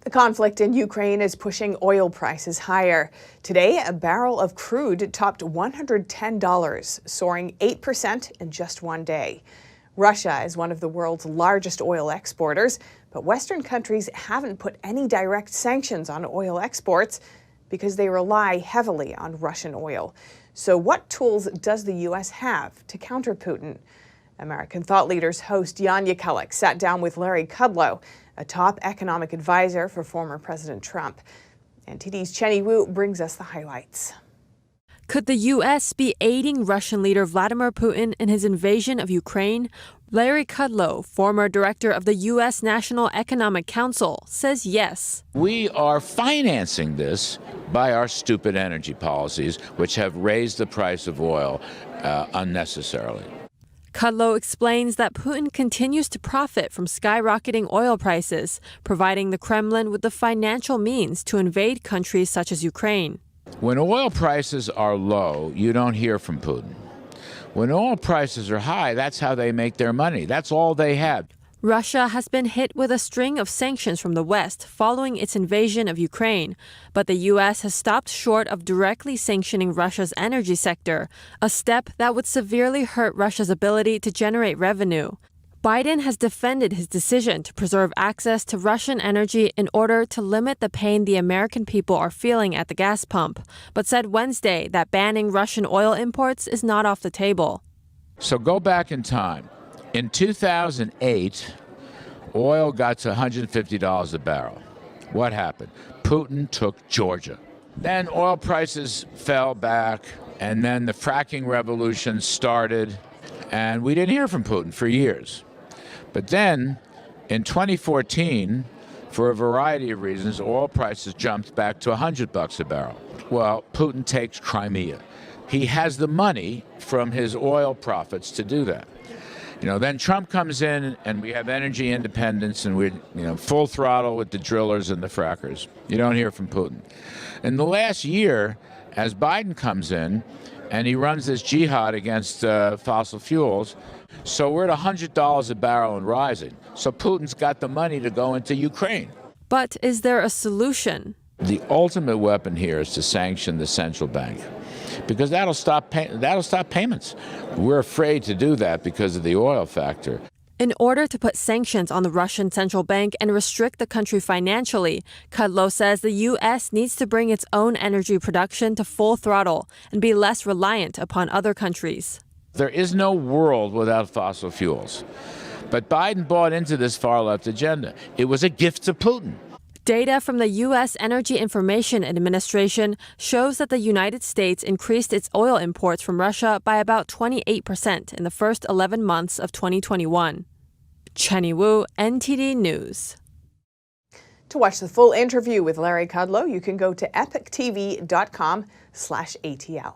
The conflict in Ukraine is pushing oil prices higher. Today, a barrel of crude topped $110, soaring 8% in just one day. Russia is one of the world's largest oil exporters, but Western countries haven't put any direct sanctions on oil exports because they rely heavily on Russian oil. So what tools does the U.S. have to counter Putin? American thought leaders host Yaakelek sat down with Larry Kudlow, a top economic advisor for former President Trump. And TD's Chenny Wu brings us the highlights. Could the U.S. be aiding Russian leader Vladimir Putin in his invasion of Ukraine? Larry Kudlow, former director of the U.S. National Economic Council, says yes. We are financing this by our stupid energy policies, which have raised the price of oil unnecessarily. Kudlow explains that Putin continues to profit from skyrocketing oil prices, providing the Kremlin with the financial means to invade countries such as Ukraine. When oil prices are low, you don't hear from Putin. When oil prices are high, that's how they make their money. That's all they have. Russia has been hit with a string of sanctions from the West following its invasion of Ukraine, but the U.S. has stopped short of directly sanctioning Russia's energy sector, a step that would severely hurt Russia's ability to generate revenue. Biden has defended his decision to preserve access to Russian energy in order to limit the pain the American people are feeling at the gas pump, but said Wednesday that banning Russian oil imports is not off the table. So go back in time. In 2008, oil got to $150 a barrel. What happened? Putin took Georgia. Then oil prices fell back, and then the fracking revolution started, and we didn't hear from Putin for years. But then, in 2014, for a variety of reasons, oil prices jumped back to $100 a barrel. Well, Putin takes Crimea. He has the money from his oil profits to do that. Then Trump comes in and we have energy independence and we're, full throttle with the drillers and the frackers. You don't hear from Putin. In the last year, as Biden comes in and he runs this jihad against fossil fuels, so we're at $100 a barrel and rising. So Putin's got the money to go into Ukraine. But is there a solution? The ultimate weapon here is to sanction the central bank, because that'll stop payments. We're afraid to do that because of the oil factor. In order to put sanctions on the Russian central bank and restrict the country financially, Kudlow says the U.S. needs to bring its own energy production to full throttle and be less reliant upon other countries. There is no world without fossil fuels. But Biden bought into this far-left agenda. It was a gift to Putin. Data from the U.S. Energy Information Administration shows that the United States increased its oil imports from Russia by about 28% in the first 11 months of 2021. Chenny Wu, NTD News. To watch the full interview with Larry Kudlow, you can go to epochtv.com/ATL.